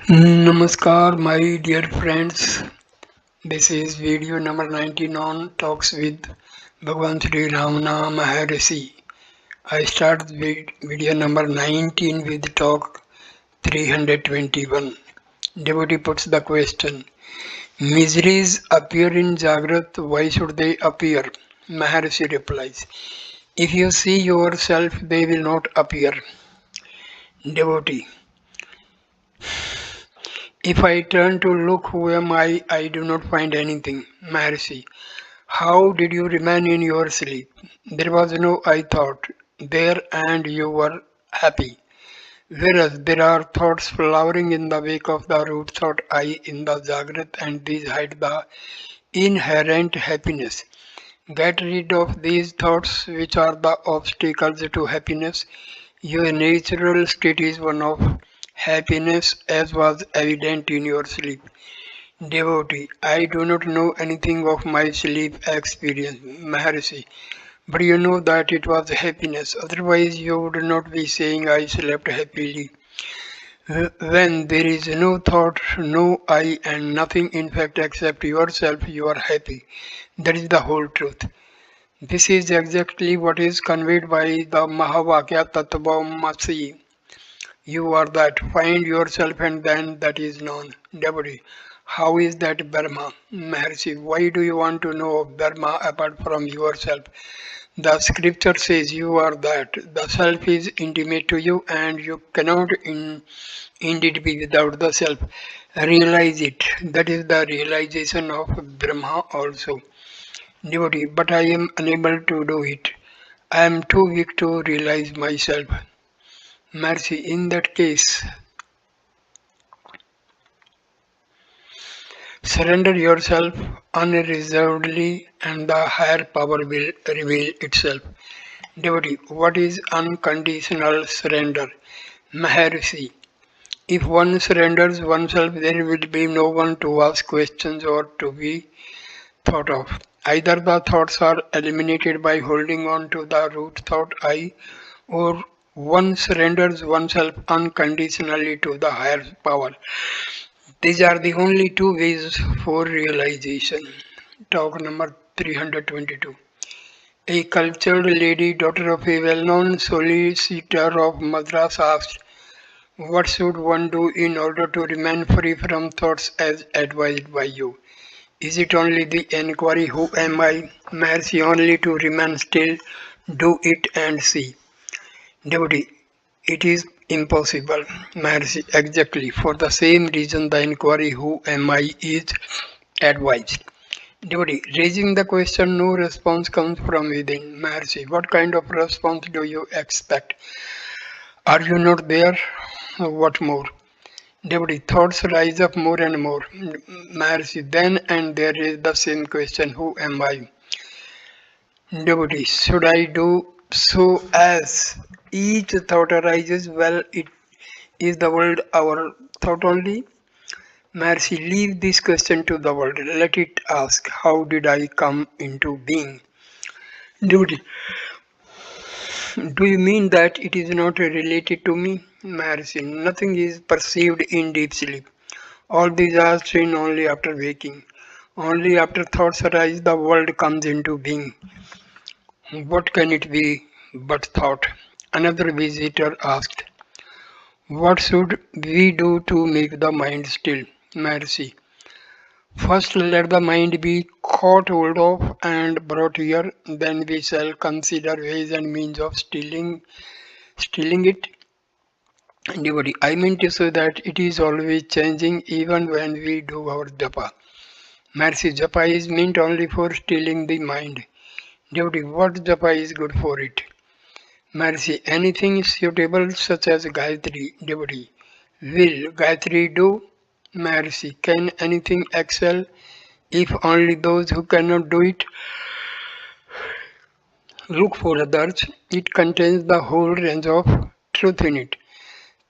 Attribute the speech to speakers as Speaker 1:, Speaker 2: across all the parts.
Speaker 1: Namaskar, my dear friends. This is video number 19 on Talks with Bhagwan Sri Ramana Maharshi. I start video number 19 with talk 321. Devotee puts the question: Miseries appear in Jagrat, why should they appear? Maharshi replies: If you see yourself, they will not appear. Devotee: If I turn to look who am I do not find anything. Maharshi: How did you remain in your sleep? There was no I thought there and you were happy. Whereas there are thoughts flowering in the wake of the root thought I in the Jagrat, and these hide the inherent happiness. Get rid of these thoughts which are the obstacles to happiness. Your natural state is one of happiness as was evident in your sleep. Devotee: I do not know anything of my sleep experience, Maharshi, but you know that it was happiness. Otherwise, you would not be saying I slept happily. When there is no thought, no I, and nothing in fact except yourself, you are happy. That is the whole truth. This is exactly what is conveyed by the Mahavakya Tattvamasi. You are that. Find yourself and then that is known. Devotee: How is that Brahma? Maharshi: Why do you want to know of Brahma apart from yourself? The scripture says you are that. The self is intimate to you and you cannot indeed be without the self. Realize it. That is the realization of Brahma also. Devotee: But I am unable to do it. I am too weak to realize myself. Mercy: In that case, surrender yourself unreservedly and the higher power will reveal itself. Devotee: What is unconditional surrender? Maharshi: If one surrenders oneself, there will be no one to ask questions or to be thought of. Either the thoughts are eliminated by holding on to the root thought I, or one surrenders oneself unconditionally to the higher power. These are the only two ways for realization. Talk number 322. A cultured lady, daughter of a well-known solicitor of Madras, asked, What should one do in order to remain free from thoughts as advised by you? Is it only the enquiry, Who am I? Mercy: Only to remain still, do it and see. Devotee: It is impossible. Maharshi: Exactly. For the same reason, the inquiry, Who am I, is advised. Devotee: Raising the question, no response comes from within. Maharshi: What kind of response do you expect? Are you not there? What more? Devotee: Thoughts rise up more and more. Maharshi: Then and there is the same question, Who am I? Devotee: Should I do so as each thought arises? Well, it is the world our thought only? Mercy: Leave this question to the world. Let it ask, How did I come into being? Devotee: Do you mean that it is not related to me? Mercy: Nothing is perceived in deep sleep. All these are seen only after waking. Only after thoughts arise, the world comes into being. What can it be but thought? Another visitor asked, What should we do to make the mind still? Mercy: First let the mind be caught hold of and brought here, then we shall consider ways and means of stilling it. Devotee: I mean to say that it is always changing even when we do our japa. Mercy: Japa is meant only for stilling the mind. Devotee: What japa is good for it? Mercy: Anything suitable such as Gayatri. Devotee: Will Gayatri do? Mercy: Can anything excel? If only those who cannot do it look for others. It contains the whole range of truth in it.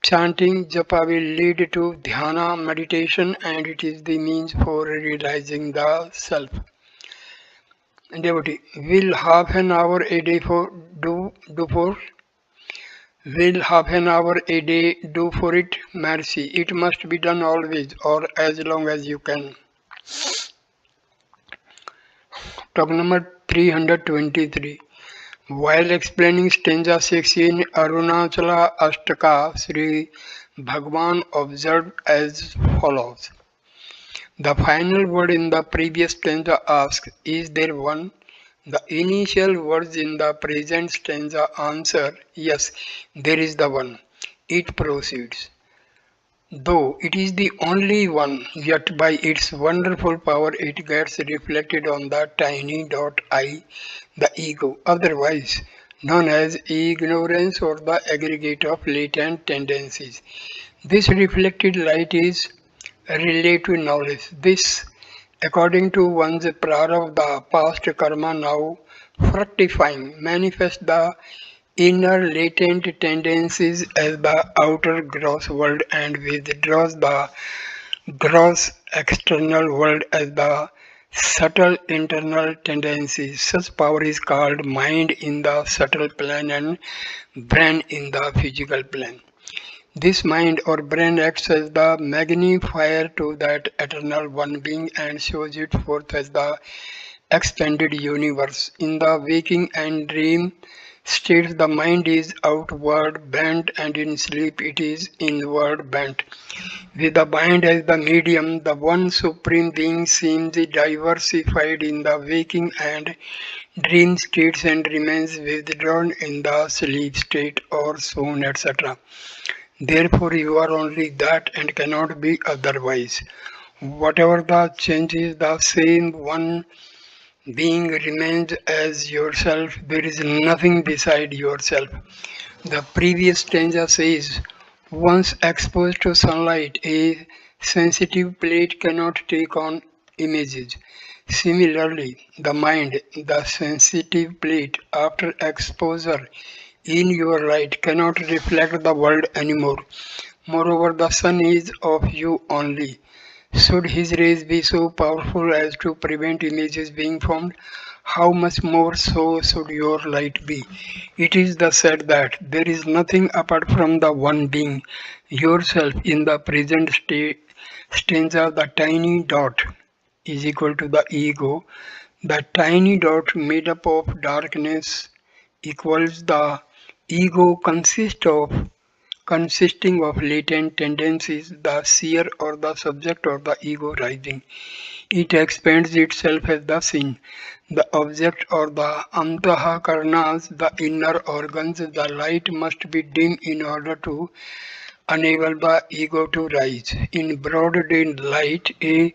Speaker 1: Chanting japa will lead to dhyana meditation and it is the means for realizing the self. Devotee: Will half an hour a day do for? Will half an hour a day do for it? Mercy. It must be done always or as long as you can. Talk number 323. While explaining stanza 6 in Arunachala Ashtaka, Sri Bhagwan observed as follows. The final word in the previous stanza asks, is there one? The initial words in the present stanza answer, yes, there is the one. It proceeds. Though it is the only one, yet by its wonderful power it gets reflected on the tiny dot I, the ego, otherwise known as ignorance or the aggregate of latent tendencies. This reflected light is relative knowledge. This, according to one's prarabdha, past karma now fructifying, manifests the inner latent tendencies as the outer gross world and withdraws the gross external world as the subtle internal tendencies. Such power is called mind in the subtle plane and brain in the physical plane. This mind or brain acts as the magnifier to that eternal one being and shows it forth as the expanded universe. In the waking and dream states, the mind is outward bent, and in sleep it is inward bent. With the mind as the medium, the one supreme being seems diversified in the waking and dream states and remains withdrawn in the sleep state or swoon, etc. Therefore, you are only that and cannot be otherwise. Whatever the change is, the same one being remains as yourself. There is nothing beside yourself. The previous stanza says, once exposed to sunlight, a sensitive plate cannot take on images. Similarly, the mind, the sensitive plate, after exposure in your light, cannot reflect the world anymore. Moreover, the sun is of you only. Should his rays be so powerful as to prevent images being formed, how much more so should your light be? It is thus said that there is nothing apart from the one being, yourself. In the present stanza, the tiny dot is equal to the ego. The tiny dot made up of darkness equals the ego consisting of latent tendencies, the seer or the subject or the ego rising. It expands itself as the sin, the object or the antahakarnas, the inner organs. The light must be dim in order to enable the ego to rise. In broad daylight, a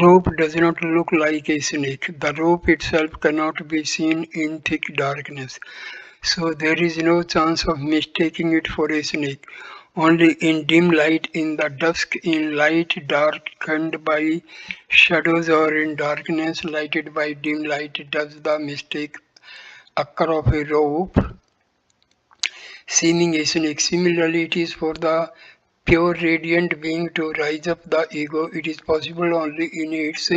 Speaker 1: rope does not look like a snake. The rope itself cannot be seen in thick darkness. So there is no chance of mistaking it for a snake. Only in dim light, in the dusk, in light darkened by shadows, or in darkness lighted by dim light, does the mistake occur of a rope seeming a snake. Similarly, it is for the pure radiant being to rise up the ego. It is possible only in its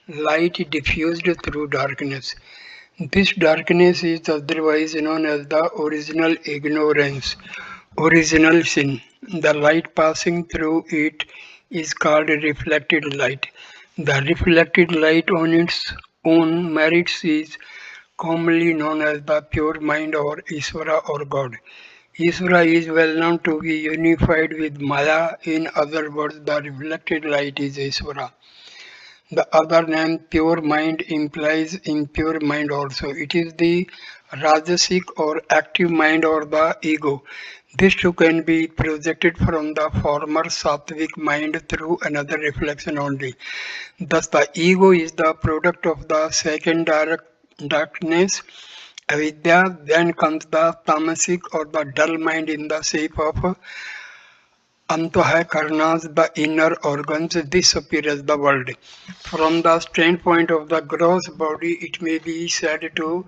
Speaker 1: light diffused through darkness. This darkness is otherwise known as the original ignorance, original sin. The light passing through it is called reflected light. The reflected light on its own merits is commonly known as the pure mind or Isvara or God. Isvara is well known to be unified with Maya. In other words, the reflected light is Isvara. The other name, pure mind, implies impure mind also. It is the Rajasic or active mind or the ego. This too can be projected from the former Sattvic mind through another reflection only. Thus, the ego is the product of the second darkness, avidya. Then comes the tamasic or the dull mind in the shape of Antahkarnas, the inner organs. Disappear as the world. From the standpoint of the gross body, it may be said to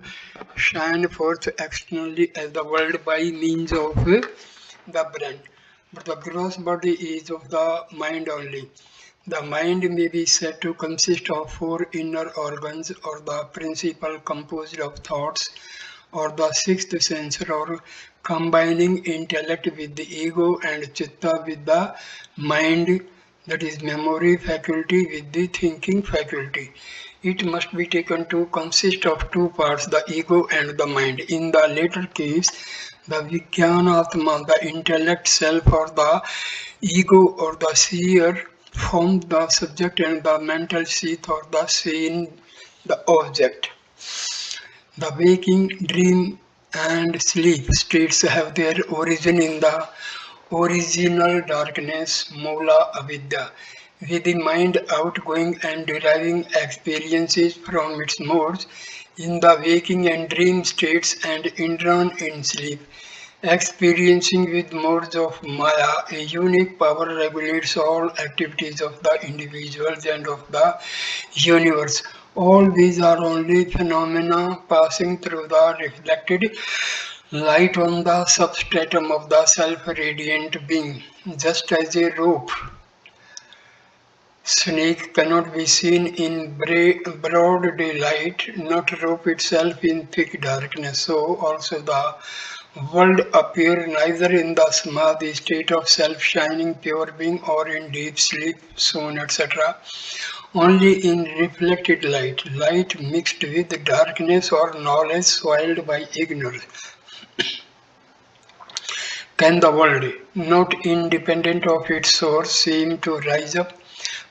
Speaker 1: shine forth externally as the world by means of the brain. But the gross body is of the mind only. The mind may be said to consist of four inner organs or the principle composed of thoughts, or the sixth sense, or combining intellect with the ego and chitta with the mind, that is memory faculty with the thinking faculty. It must be taken to consist of two parts, the ego and the mind. In the latter case, the Vijnanatma, the intellect self or the ego or the seer, form the subject and the mental sheath or the scene, the object. The waking, dream, and sleep states have their origin in the original darkness, Mula Avidya, with the mind outgoing and deriving experiences from its modes in the waking and dream states and Indran in sleep. Experiencing with modes of Maya, a unique power regulates all activities of the individuals and of the universe. All these are only phenomena passing through the reflected light on the substratum of the self-radiant being. Just as a rope snake cannot be seen in broad daylight, not rope itself in thick darkness, so also the world appear neither in the samadhi state of self-shining pure being or in deep sleep, soon, etc. Only in reflected light, light mixed with darkness or knowledge soiled by ignorance, can the world, not independent of its source, seem to rise up,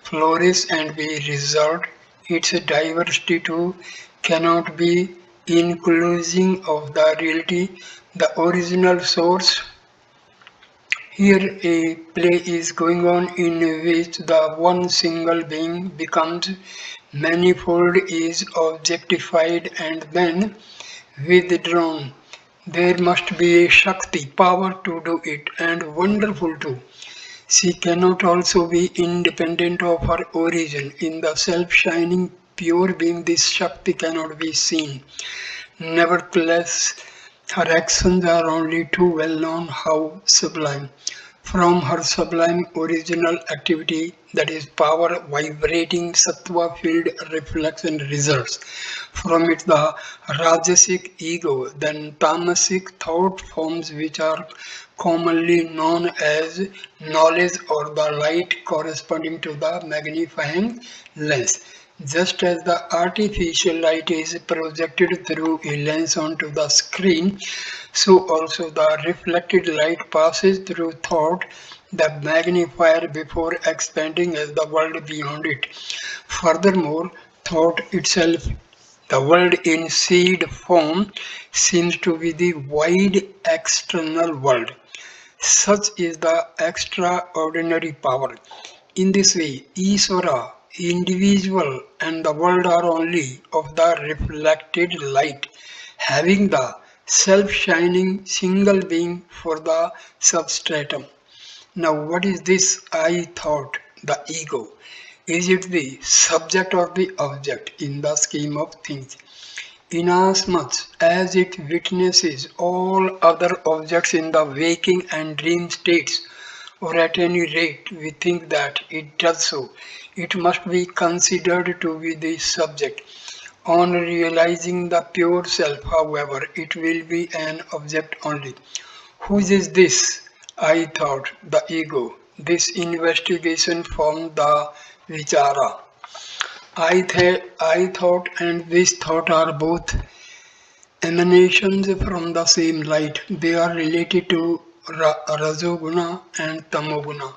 Speaker 1: flourish and be resolved. Its diversity too cannot be inclusive of the reality, the original source. Here a play is going on in which the one single being becomes manifold, is objectified and then withdrawn. There must be a Shakti, power to do it, and wonderful too. She cannot also be independent of her origin. In the self-shining pure being, this Shakti cannot be seen. Nevertheless, her actions are only too well known how sublime. From her sublime original activity, that is power vibrating sattva field reflects and results. From it the rajasic ego, then tamasic thought forms which are commonly known as knowledge or the light corresponding to the magnifying lens. Just as the artificial light is projected through a lens onto the screen, so also the reflected light passes through thought, the magnifier, before expanding as the world beyond it. Furthermore, thought itself, the world in seed form, seems to be the wide external world. Such is the extraordinary power. In this way, Iswara, individual, and the world are only of the reflected light, having the self-shining single being for the substratum. Now, what is this I thought, the ego? Is it the subject or the object in the scheme of things? Inasmuch as it witnesses all other objects in the waking and dream states, or at any rate we think that it does so, it must be considered to be the subject. On realizing the pure self, however, it will be an object only. Whose is this? I thought, the ego. This investigation from the vichara. I thought and this thought are both emanations from the same light. They are related to Rajoguna and Tamoguna,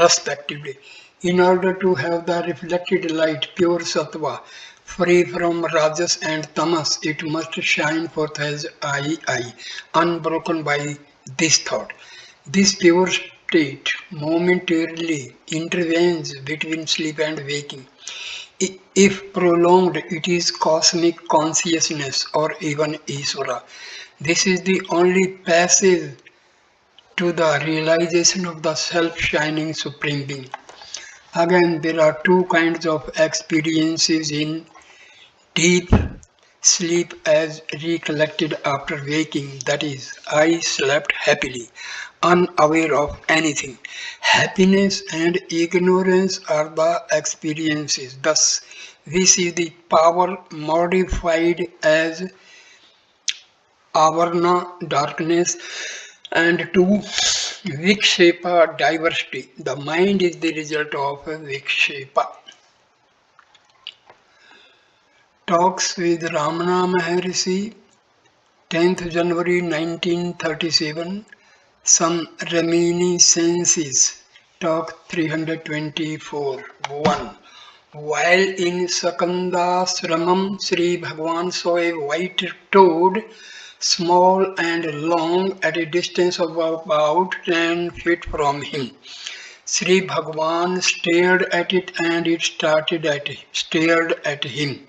Speaker 1: respectively. In order to have the reflected light, pure sattva, free from Rajas and Tamas, it must shine forth as I, unbroken by this thought. This pure state momentarily intervenes between sleep and waking. If prolonged, it is cosmic consciousness or even Iswara. This is the only passage to the realization of the self-shining Supreme Being. Again, there are two kinds of experiences in deep sleep as recollected after waking, that is, I slept happily, unaware of anything. Happiness and ignorance are the experiences. Thus, we see the power modified as Avarna, darkness, and 2. Vikshepa, diversity. The mind is the result of Vikshepa. Talks with Ramana Maharshi, 10th January 1937. Some reminiscences. Talk 324. 1. While in Sakandasramam, Sri Bhagavan saw a white toad, small and long, at a distance of about 10 feet from him. Sri Bhagavan stared at it and it stared at him.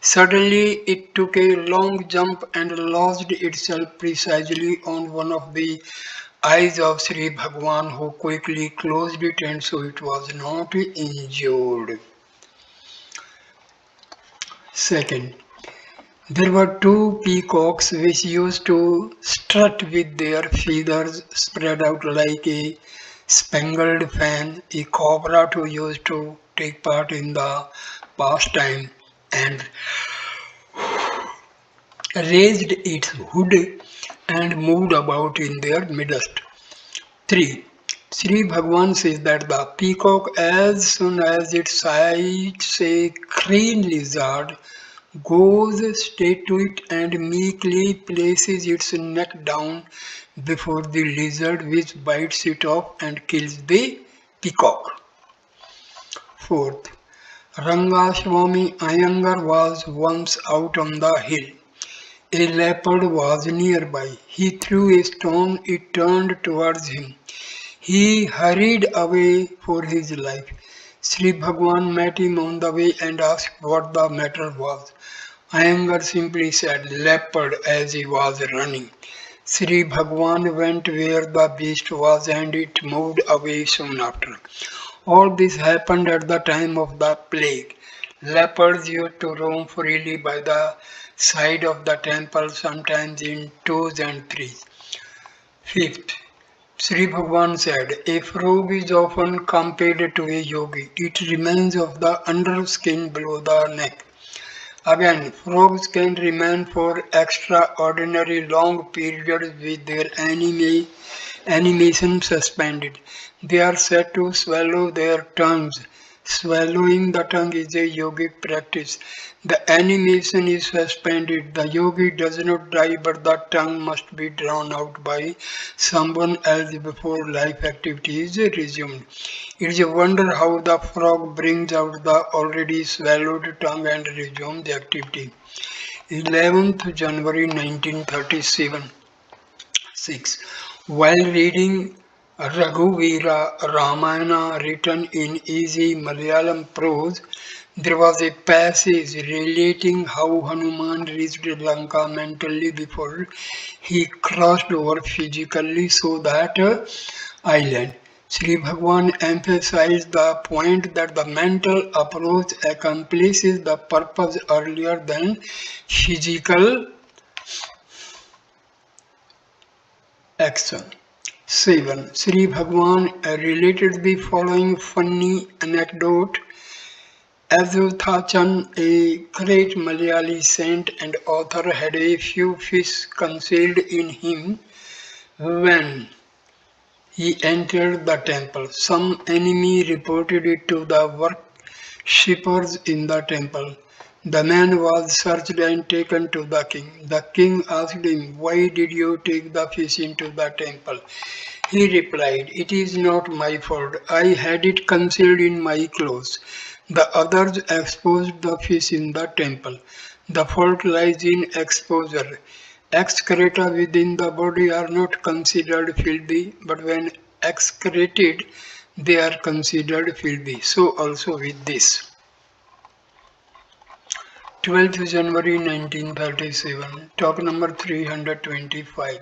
Speaker 1: Suddenly it took a long jump and lodged itself precisely on one of the eyes of Sri Bhagavan, who quickly closed it, and so it was not injured. Second, there were two peacocks which used to strut with their feathers spread out like a spangled fan. A cobra too used to take part in the pastime and raised its hood and moved about in their midst. 3. Sri Bhagavan says that the peacock, as soon as it sights a green lizard, goes straight to it and meekly places its neck down before the lizard, which bites it off and kills the peacock. 4th, Rangaswamy Iyengar was once out on the hill. A leopard was nearby. He threw a stone, it turned towards him. He hurried away for his life. Sri Bhagavan met him on the way and asked what the matter was. Iyengar simply said leopard as he was running. Sri Bhagavan went where the beast was and it moved away soon after. All this happened at the time of the plague. Leopards used to roam freely by the side of the temple, sometimes in twos and threes. 5th, Sri Bhagavan said, a frog is often compared to a yogi. It remains of the underskin below the neck. Again, frogs can remain for extraordinary long periods with their animation suspended. They are said to swallow their tongues. Swallowing the tongue is a yogic practice. The animation is suspended. The yogi does not die, but the tongue must be drawn out by someone else before life activity is resumed. It is a wonder how the frog brings out the already swallowed tongue and resumes the activity. 11th January 1937. 6. While reading Raghuvira Ramana written in easy Malayalam prose, there was a passage relating how Hanuman reached Lanka mentally before he crossed over physically so that island. Sri Bhagavan emphasized the point that the mental approach accomplishes the purpose earlier than physical action. 7. Sri Bhagavan related the following funny anecdote. Azhuthachan, a great Malayali saint and author, had a few fish concealed in him when he entered the temple. Some enemy reported it to the worshippers in the temple. The man was searched and taken to the king. The king asked him, why did you take the fish into the temple? He replied, it is not my fault. I had it concealed in my clothes. The others exposed the fish in the temple. The fault lies in exposure. Excreta within the body are not considered filthy, but when excreted, they are considered filthy. So also with this. 12th January 1937, talk number 325.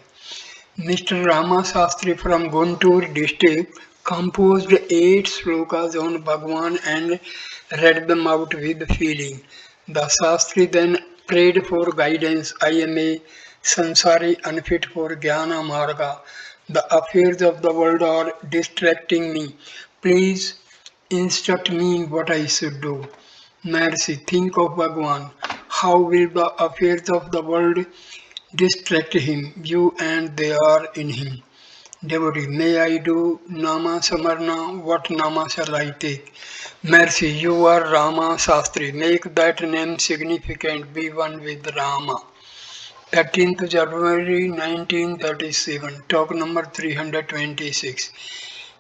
Speaker 1: Mr. Rama Sastri from Guntur district composed 8 slokas on Bhagwan and read them out with feeling. The Sastri then prayed for guidance. I am a sansari unfit for Jnana Marga. The affairs of the world are distracting me. Please instruct me what I should do. Maharshi, think of Bhagwan. How will the affairs of the world Distract him, you and they are in him. Devotee, may I do Nama Samarna? What Nama shall I take? Mercy, you are Rama Sastri. Make that name significant. Be one with Rama. 13th January 1937. Talk number 326.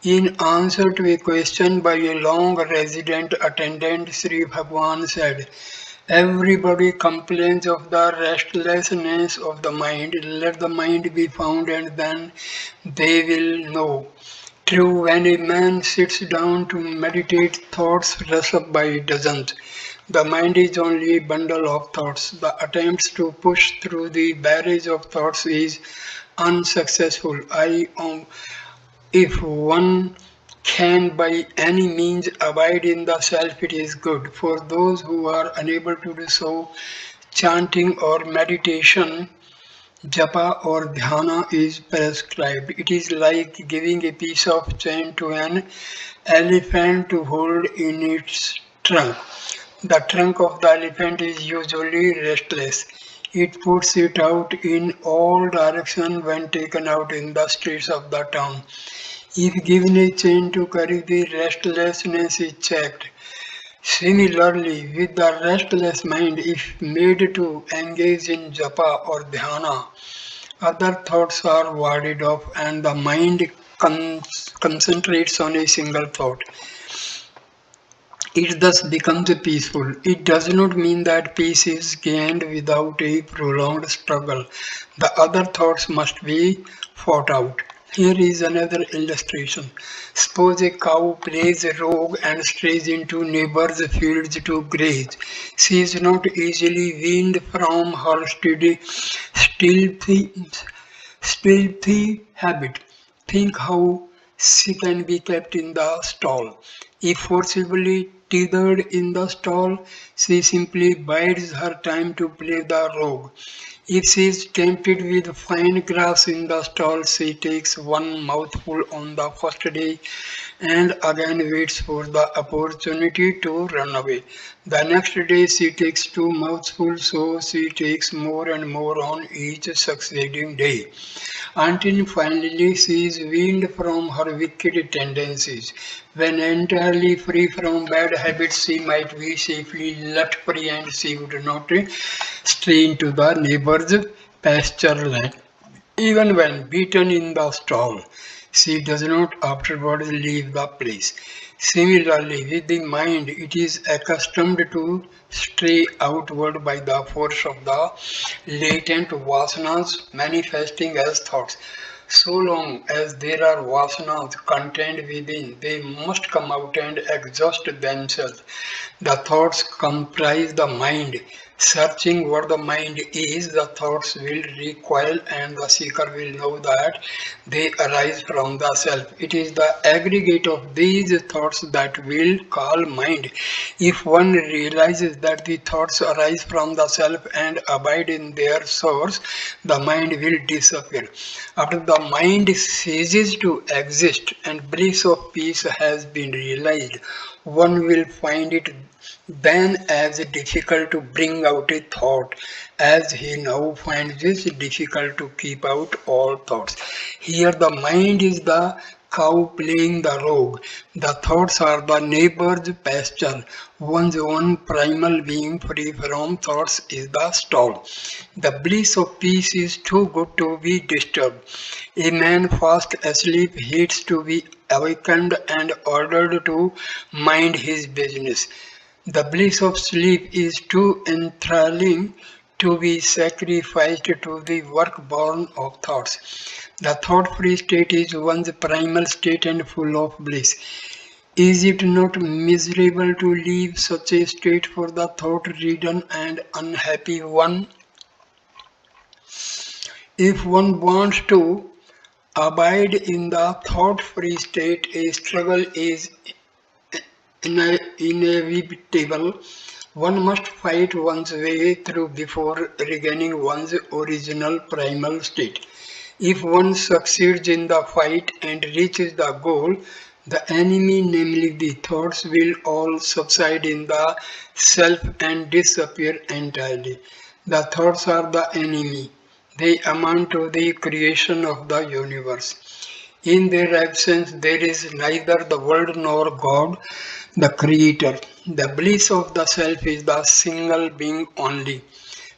Speaker 1: In answer to a question by a long resident attendant, Sri Bhagwan said, everybody complains of the restlessness of the mind. Let the mind be found and then they will know. True, when a man sits down to meditate, thoughts rush up by dozens. The mind is only a bundle of thoughts. The attempts to push through the barrage of thoughts is unsuccessful. If one can by any means abide in the self, it is good. For those who are unable to do so, chanting or meditation, japa or dhyana is prescribed. It is like giving a piece of chain to an elephant to hold in its trunk. The trunk of the elephant is usually restless. It puts it out in all directions when taken out in the streets of the town. If given a chain to carry, the restlessness is checked. Similarly, with the restless mind, if made to engage in japa or dhyana, other thoughts are warded off and the mind concentrates on a single thought. It thus becomes peaceful. It does not mean that peace is gained without a prolonged struggle. The other thoughts must be fought out. Here is another illustration. Suppose a cow plays a rogue and strays into neighbor's fields to graze. She is not easily weaned from her stealthy habit. Think how she can be kept in the stall. If forcibly tethered in the stall, she simply bides her time to play the rogue. If she is tempted with fine grass in the stall, she takes one mouthful on the first day and again waits for the opportunity to run away. The next day she takes two mouthfuls, so she takes more and more on each succeeding day, until finally she is weaned from her wicked tendencies. When entirely free from bad habits, she might be safely left free and she would not stray into the neighbor's pasture land. Even when beaten in the stall, she does not afterwards leave the place. Similarly, with the mind, it is accustomed to stray outward by the force of the latent vasanas manifesting as thoughts. So long as there are vasanas contained within, they must come out and exhaust themselves. The thoughts comprise the mind. Searching what the mind is, the thoughts will recoil and the seeker will know that they arise from the self. It is the aggregate of these thoughts that will call mind. If one realizes that the thoughts arise from the self and abide in their source, the mind will disappear. After the mind ceases to exist and bliss of peace has been realized, one will find it then as difficult to bring out a thought as he now finds it difficult to keep out all thoughts. Here the mind is the cow playing the rogue. The thoughts are the neighbor's pasture. One's own primal being free from thoughts is the stall. The bliss of peace is too good to be disturbed. A man fast asleep hates to be awakened and ordered to mind his business. The bliss of sleep is too enthralling to be sacrificed to the work born of thoughts. The thought-free state is one's primal state and full of bliss. Is it not miserable to leave such a state for the thought-ridden and unhappy one? If one wants to abide in the thought-free state, a struggle is inevitable. One must fight one's way through before regaining one's original primal state. If one succeeds in the fight and reaches the goal, the enemy, namely the thoughts, will all subside in the self and disappear entirely. The thoughts are the enemy. They amount to the creation of the universe. In their absence, there is neither the world nor God, the Creator. The bliss of the self is the single being only.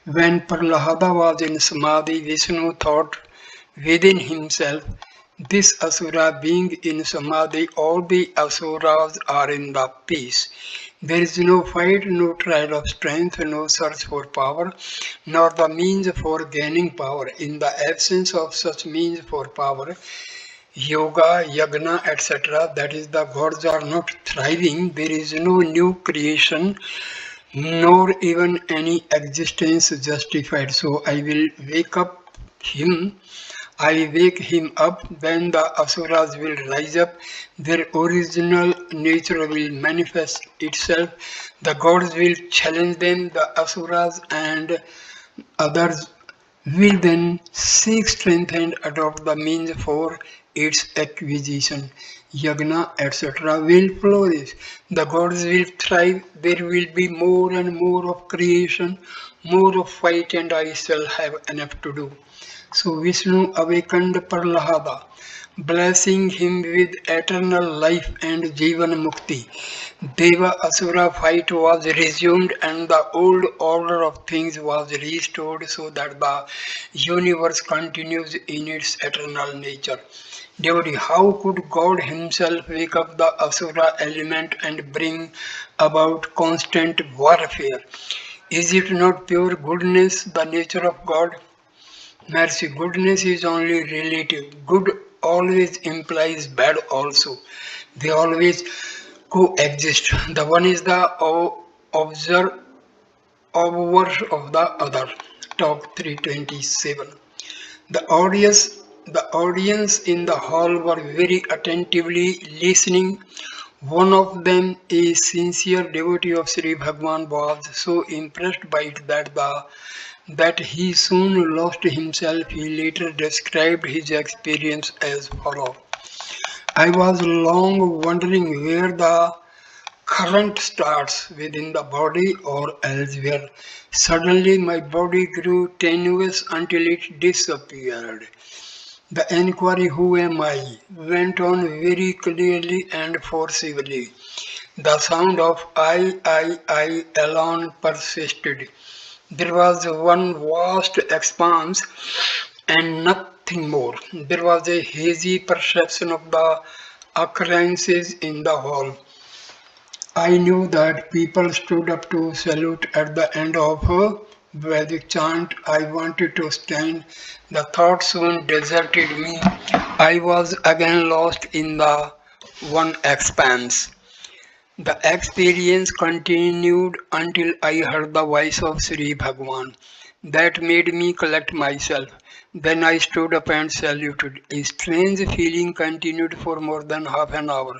Speaker 1: When Prahlada was in Samadhi, Vishnu thought within himself, this Asura being in Samadhi, all the Asuras are in the peace. There is no fight, no trial of strength, no search for power, nor the means for gaining power. In the absence of such means for power, yoga, yagna, etc., that is, the gods are not thriving. There is no new creation, nor even any existence justified. So I will wake up him. I wake him up, then the asuras will rise up, their original nature will manifest itself, the gods will challenge them, the asuras and others will then seek strength and adopt the means for its acquisition. Yagna, etc. will flourish. The gods will thrive. There will be more and more of creation, more of fight, and I shall have enough to do. So Vishnu awakened Prahlada, blessing him with eternal life and Jivan Mukti. Deva Asura fight was resumed and the old order of things was restored so that the universe continues in its eternal nature. Devotee, how could God Himself wake up the Asura element and bring about constant warfare? Is it not pure goodness, the nature of God? Mercy, goodness is only relative. Good always implies bad also. They always coexist. The one is the observer of the other. Talk 327. The audience in the hall were very attentively listening. One of them, a sincere devotee of Sri Bhagwan, was so impressed by it that he soon lost himself. He later described his experience as follows. I was long wondering where the current starts, within the body or elsewhere. Suddenly my body grew tenuous until it disappeared. The enquiry, who am I, went on very clearly and forcibly. The sound of I alone persisted. There was one vast expanse and nothing more. There was a hazy perception of the occurrences in the hall. I knew that people stood up to salute at the end of a Vedic chant. I wanted to stand. The thought soon deserted me. I was again lost in the one expanse. The experience continued until I heard the voice of Sri Bhagwan. That made me collect myself. Then I stood up and saluted. A strange feeling continued for more than half an hour.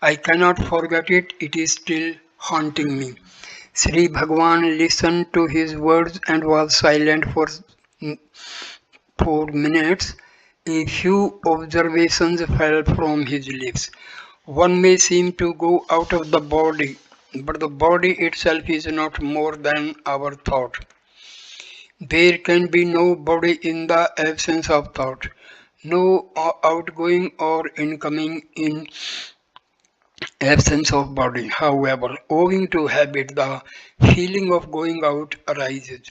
Speaker 1: I cannot forget it, it is still haunting me. Sri Bhagwan listened to his words and was silent for minutes. A few observations fell from his lips. One may seem to go out of the body, but the body itself is not more than our thought. There can be no body in the absence of thought, no outgoing or incoming in absence of body. However, owing to habit, the feeling of going out arises.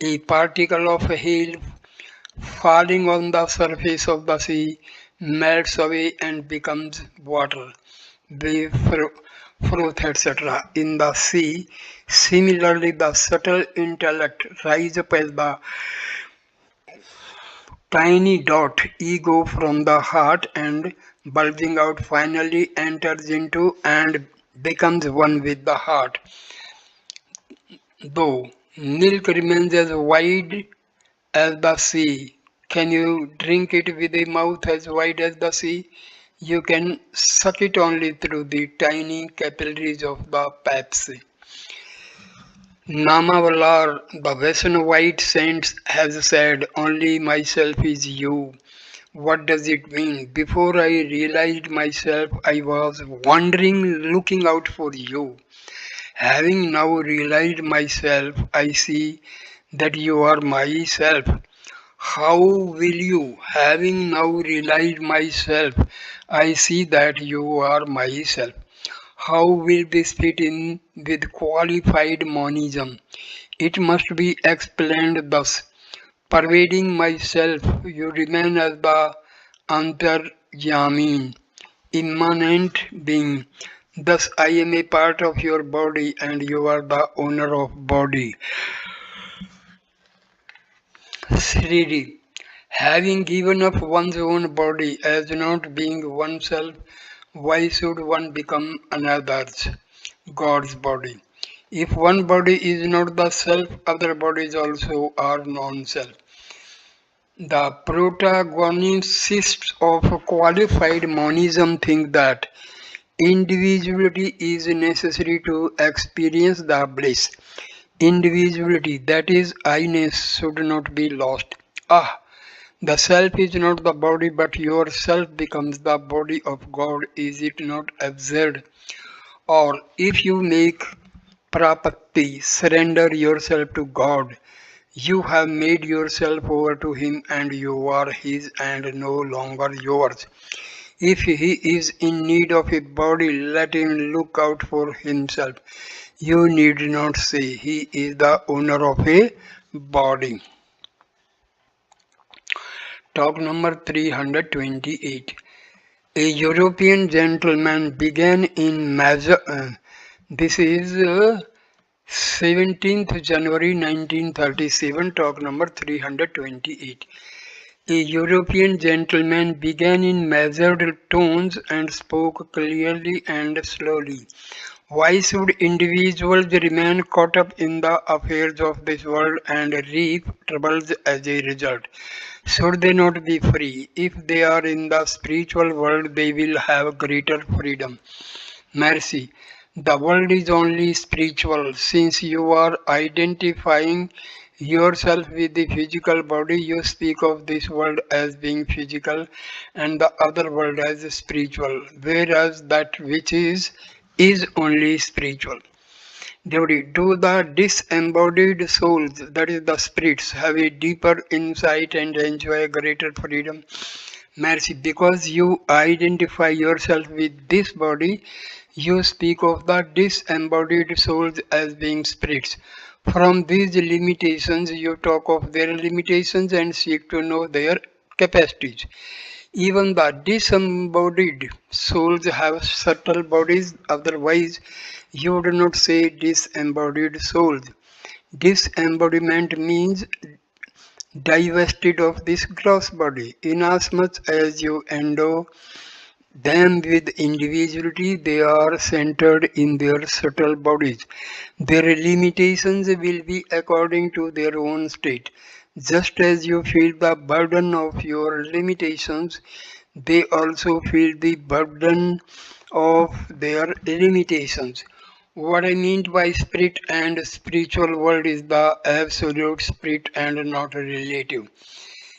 Speaker 1: A particle of hail falling on the surface of the sea melts away and becomes water, wave, fruit, etc. in the sea. Similarly, the subtle intellect rises up as the tiny dot ego from the heart and bulging out finally enters into and becomes one with the heart. Though milk remains as wide as the sea, can you drink it with a mouth as wide as the sea? You can suck it only through the tiny capillaries of the paps. Namavalar, the Western white saints, has said, only myself is you. What does it mean? Before I realized myself, I was wandering, looking out for you. Having now realized myself, I see that you are myself. How will you, having now realized myself, I see that you are myself. How will this fit in with qualified monism? It must be explained thus. Pervading myself, you remain as the Antaryamin, immanent being. Thus I am a part of your body and you are the owner of body. Sriri, having given up one's own body as not being oneself, why should one become another's, God's body? If one body is not the self, other bodies also are non-self. The protagonists of qualified monism think that individuality is necessary to experience the bliss. Individuality, that is, I-ness, should not be lost. Ah, the self is not the body, but yourself becomes the body of God. Is it not absurd? Or if you make prapatti, surrender yourself to God, you have made yourself over to Him and you are His and no longer yours. If He is in need of a body, let Him look out for Himself. You need not say He is the owner of a body. Talk number 328. A European gentleman began in this is 17th January 1937, talk number 328. A European gentleman began in measured tones and spoke clearly and slowly. Why should individuals remain caught up in the affairs of this world and reap troubles as a result? Should they not be free? If they are in the spiritual world, they will have greater freedom. Mercy. The world is only spiritual. Since you are identifying yourself with the physical body, you speak of this world as being physical and the other world as spiritual, whereas that which is only spiritual. Devotee, do the disembodied souls, that is the spirits, have a deeper insight and enjoy greater freedom? Mercy, because you identify yourself with this body, you speak of the disembodied souls as being spirits. From these limitations, you talk of their limitations and seek to know their capacities. Even the disembodied souls have subtle bodies, otherwise, you would not say disembodied souls. Disembodiment means divested of this gross body. Inasmuch as you endow them with individuality, they are centered in their subtle bodies. Their limitations will be according to their own state. Just as you feel the burden of your limitations, they also feel the burden of their limitations. What I mean by spirit and spiritual world is the absolute spirit and not relative.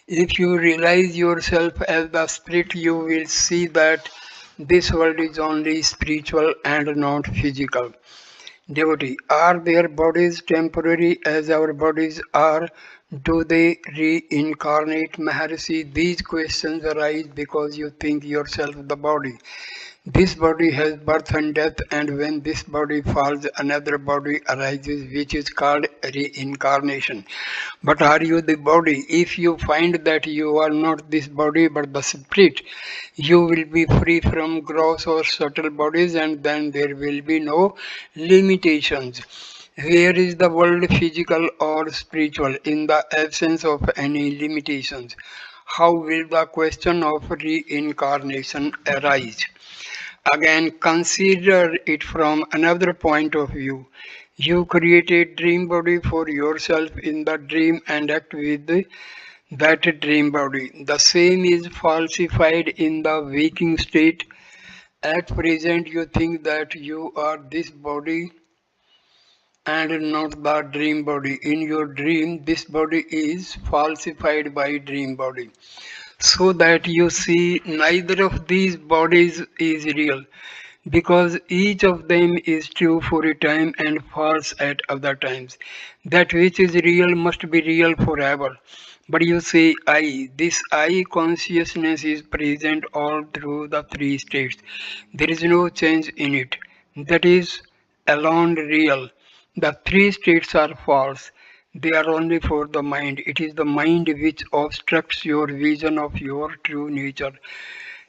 Speaker 1: If you realize yourself as the spirit, you will see that this world is only spiritual and not physical. Devotee, are their bodies temporary as our bodies are? Do they reincarnate, Maharshi? These questions arise because you think yourself the body. This body has birth and death, and when this body falls, another body arises, which is called reincarnation. But are you the body? If you find that you are not this body but the spirit, you will be free from gross or subtle bodies, and then there will be no limitations. Where is the world physical or spiritual in the absence of any limitations? How will the question of reincarnation arise? Again, consider it from another point of view. You create a dream body for yourself in the dream and act with that dream body. The same is falsified in the waking state. At present, you think that you are this body and not the dream body. In your dream, this body is falsified by dream body. So that you see neither of these bodies is real. because each of them is true for a time and false at other times. That which is real must be real forever. But you say I. This I consciousness is present all through the three states. There is no change in it. That is alone real. The three states are false. They are only for the mind. It is the mind which obstructs your vision of your true nature.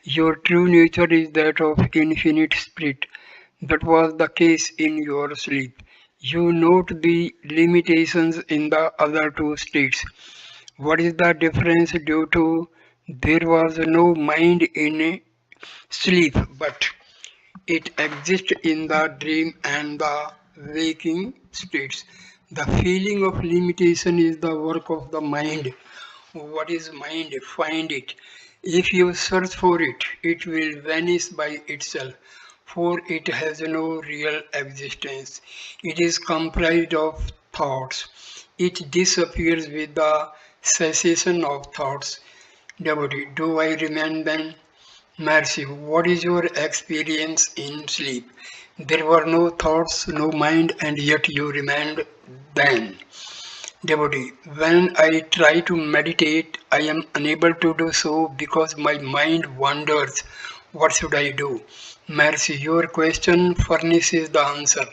Speaker 1: Your true nature is that of infinite spirit. That was the case in your sleep. You note the limitations in the other two states. What is the difference due to there was no mind in sleep, but it exists in the dream and the waking states. The feeling of limitation is the work of the mind. What is mind? Find it. If you search for it, it will vanish by itself, for it has no real existence. It is comprised of thoughts. It disappears with the cessation of thoughts. Devotee, do I remain then? Mercy, what is your experience in sleep? There were no thoughts, no mind, and yet you remained then. Devotee, when I try to meditate, I am unable to do so because my mind wanders. What should I do? Mercy, your question furnishes the answer.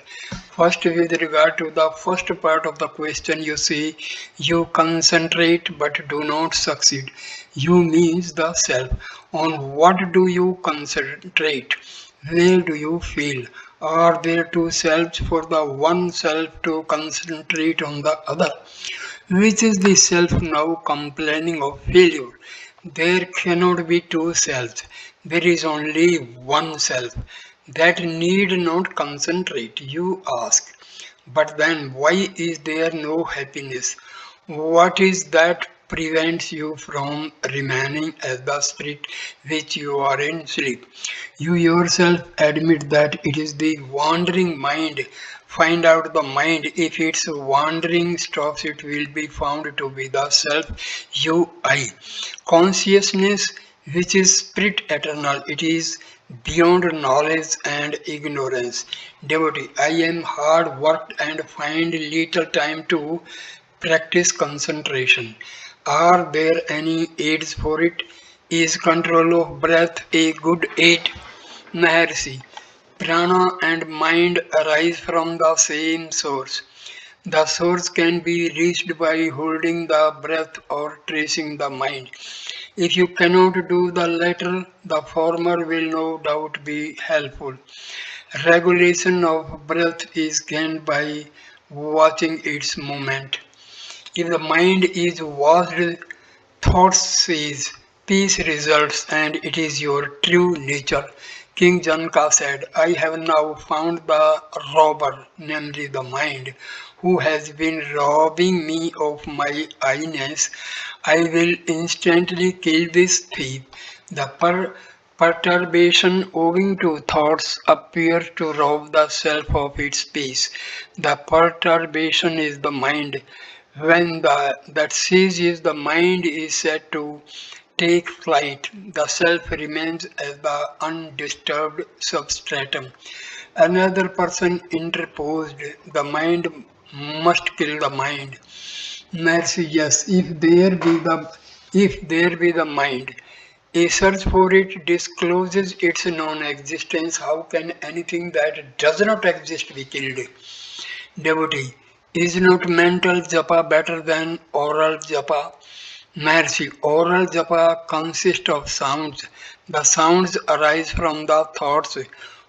Speaker 1: First, with regard to the first part of the question, you say you concentrate but do not succeed. You means the self. On what do you concentrate? Where do you feel? Are there two selves for the one self to concentrate on the other? Which is the self now complaining of failure? There cannot be two selves. There is only one self. That need not concentrate, you ask. But then why is there no happiness? What is that prevents you from remaining as the spirit which you are in sleep? You yourself admit that it is the wandering mind. Find out the mind. If its wandering stops, it will be found to be the self, you, I. Consciousness, which is spirit eternal, it is beyond knowledge and ignorance. Devotee, I am hard worked and find little time to practice concentration. Are there any aids for it? Is control of breath a good aid? Maharshi, prana and mind arise from the same source. The source can be reached by holding the breath or tracing the mind. If you cannot do the latter, the former will no doubt be helpful. Regulation of breath is gained by watching its movement. If the mind is washed, thought cease, peace results, and it is your true nature. King Janka said, I have now found the robber, namely the mind, who has been robbing me of my I-ness. I will instantly kill this thief. The perturbation owing to thoughts appears to rob the self of its peace. The perturbation is the mind. When that seizes the mind is said to take flight, the self remains as the undisturbed substratum. Another person interposed, the mind must kill the mind. Mercy, yes, if there be the mind, a search for it discloses its non-existence. How can anything that does not exist be killed? Devotee, is not mental japa better than oral japa? Mercy, oral japa consists of sounds. The sounds arise from the thoughts.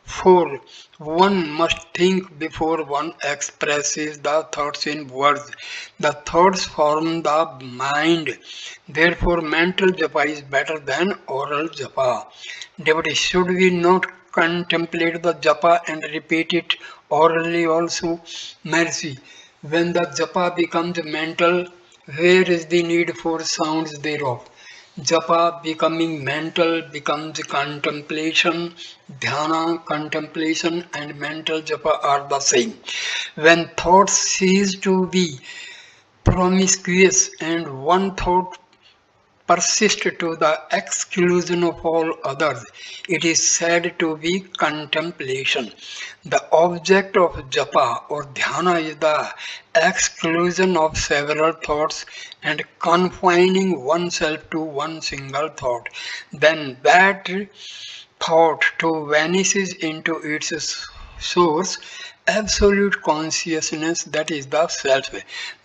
Speaker 1: For one must think before one expresses the thoughts in words. The thoughts form the mind. Therefore, mental japa is better than oral japa. Devotee, should we not contemplate the japa and repeat it orally also? Mercy, when the japa becomes mental, where is the need for sounds thereof? Japa becoming mental becomes contemplation, dhyana, contemplation, and mental japa are the same. When thoughts cease to be promiscuous and one thought persist to the exclusion of all others. It is said to be contemplation. The object of japa or dhyana is the exclusion of several thoughts and confining oneself to one single thought. Then that thought to vanishes into its source, absolute consciousness, that is the self.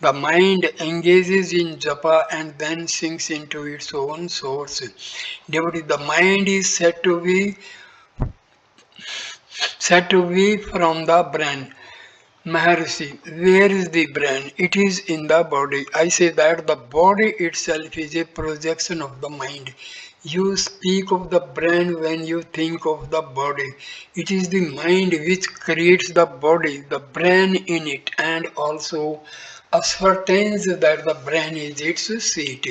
Speaker 1: The mind engages in japa and then sinks into its own source. Devotee, the mind is said to be from the brain. Maharshi, where is the brain? It is in the body. I say that the body itself is a projection of the mind. You speak of the brain when you think of the body. It is the mind which creates the body, the brain in it, and also ascertains that the brain is its seat.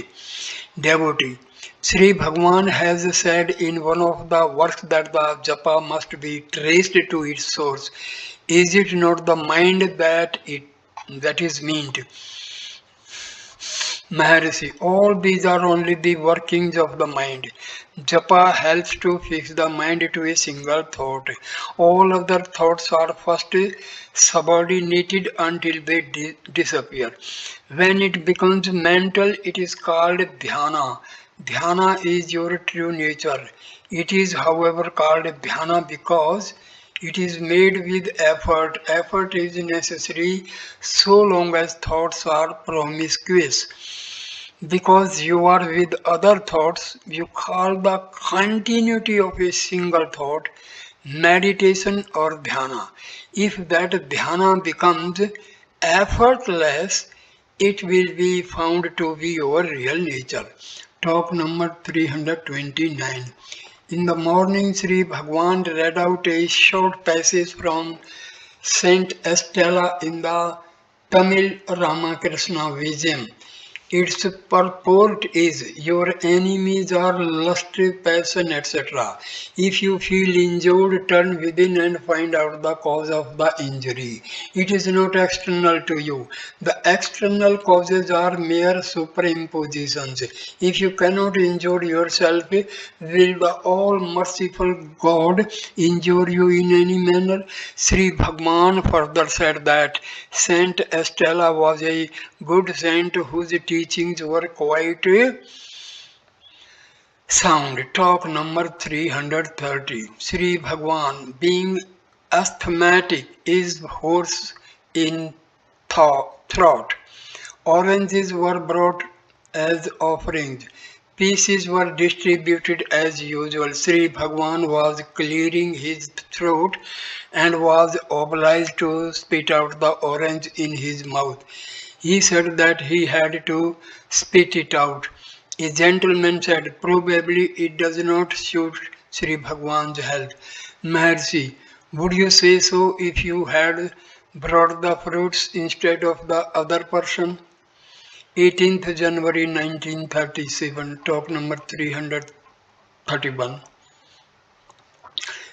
Speaker 1: Devotee. Sri Bhagwan has said in one of the works that the japa must be traced to its source. Is it not the mind that is meant? Maharshi, all these are only the workings of the mind. Japa helps to fix the mind to a single thought. All other thoughts are first subordinated until they disappear. When it becomes mental, it is called dhyana. Dhyana is your true nature. It is, however, called dhyana because it is made with effort. Effort is necessary so long as thoughts are promiscuous. Because you are with other thoughts, you call the continuity of a single thought meditation or dhyana. If that dhyana becomes effortless, it will be found to be your real nature. Talk number 329. In the morning, Sri Bhagwan read out a short passage from Saint Estella in the Tamil Ramakrishna Vijayam. Its purport is your enemies are lust, passion, etc. If you feel injured, turn within and find out the cause of the injury. It is not external to you. The external causes are mere superimpositions. If you cannot injure yourself, will the all merciful God injure you in any manner? Sri Bhagwan further said that Saint Estella was a good saint whose teachings were quite sound. Talk number 330. Sri Bhagwan, being asthmatic, is hoarse in throat. Oranges were brought as offerings. Pieces were distributed as usual. Sri Bhagwan was clearing his throat and was obliged to spit out the orange in his mouth. He said that he had to spit it out. A gentleman said, probably it does not suit Sri Bhagwan's health. Maharshi, would you say so if you had brought the fruits instead of the other person? 18th January 1937, talk number 331.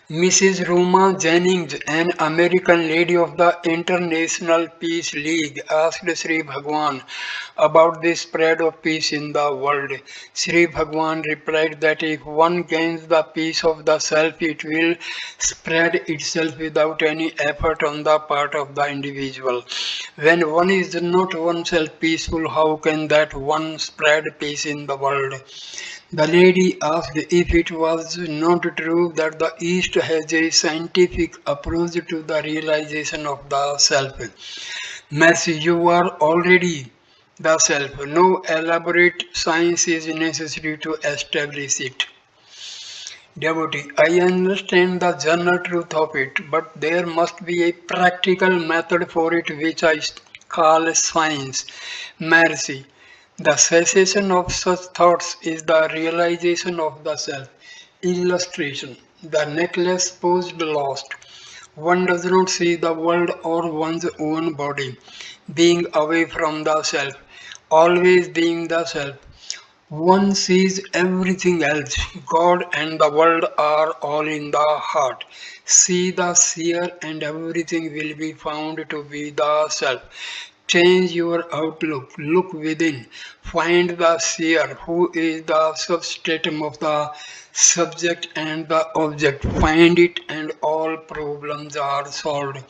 Speaker 1: Mrs. Ruma Jennings, an American lady of the International Peace League, asked Sri Bhagwan about the spread of peace in the world. Sri Bhagwan replied that if one gains the peace of the self, it will spread itself without any effort on the part of the individual. When one is not oneself peaceful, how can that one spread peace in the world? The lady asked if it was not true that the East has a scientific approach to the realization of the self. Mass, you are already the self. No elaborate science is necessary to establish it. Devotee, I understand the general truth of it, but there must be a practical method for it which I call science. Mercy. The cessation of such thoughts is the realization of the self. Illustration. The necklace supposed lost. One does not see the world or one's own body, being away from the self, always being the self. One sees everything else. God and the world are all in the heart. See the seer, and everything will be found to be the self. Change your outlook. Look within. Find the seer, who is the substratum of the subject and the object. Find it, and all problems are solved.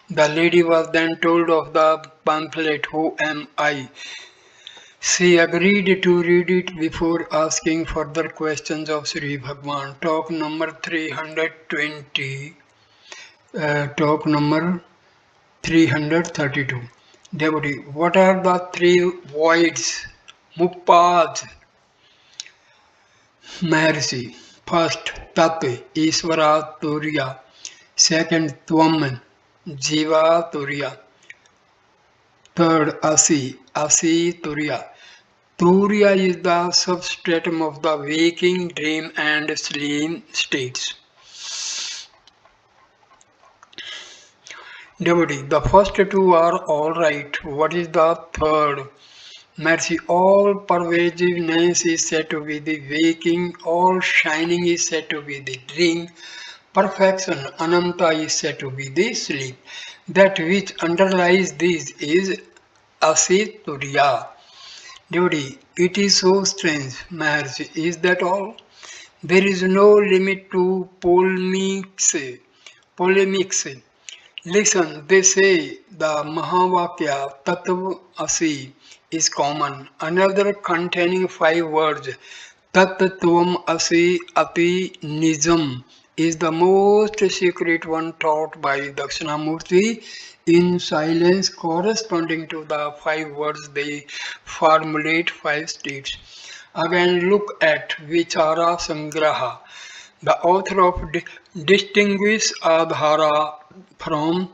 Speaker 1: The lady was then told of the pamphlet, Who Am I? She agreed to read it before asking further questions of Sri Bhagwan. Talk number 320. Talk number 332. Devotee, what are the three voids? Mukpads, Maharshi. First, Tat, Ishvara, Turiya. Second, Tvam, Jiva, Turiya. Third, Asi, Turiya. Turiya is the substratum of the waking, dream, and sleep states. Devotee, the first two are alright. What is the third? Mercy, all pervasiveness is said to be the waking, all shining is said to be the dream, perfection, ananta is said to be the sleep. That which underlies these is asituriya. Devotee, it is so strange, Maharshi, is that all? There is no limit to polemics. Listen, they say the Mahavakya Tattva Asi is common. Another containing five words, Tat Tvam Asi Api Nijam, is the most secret one taught by Dakshinamurti in silence, corresponding to the five words they formulate five states. Again, look at Vichara Sangraha. The author of distinguish Adhara from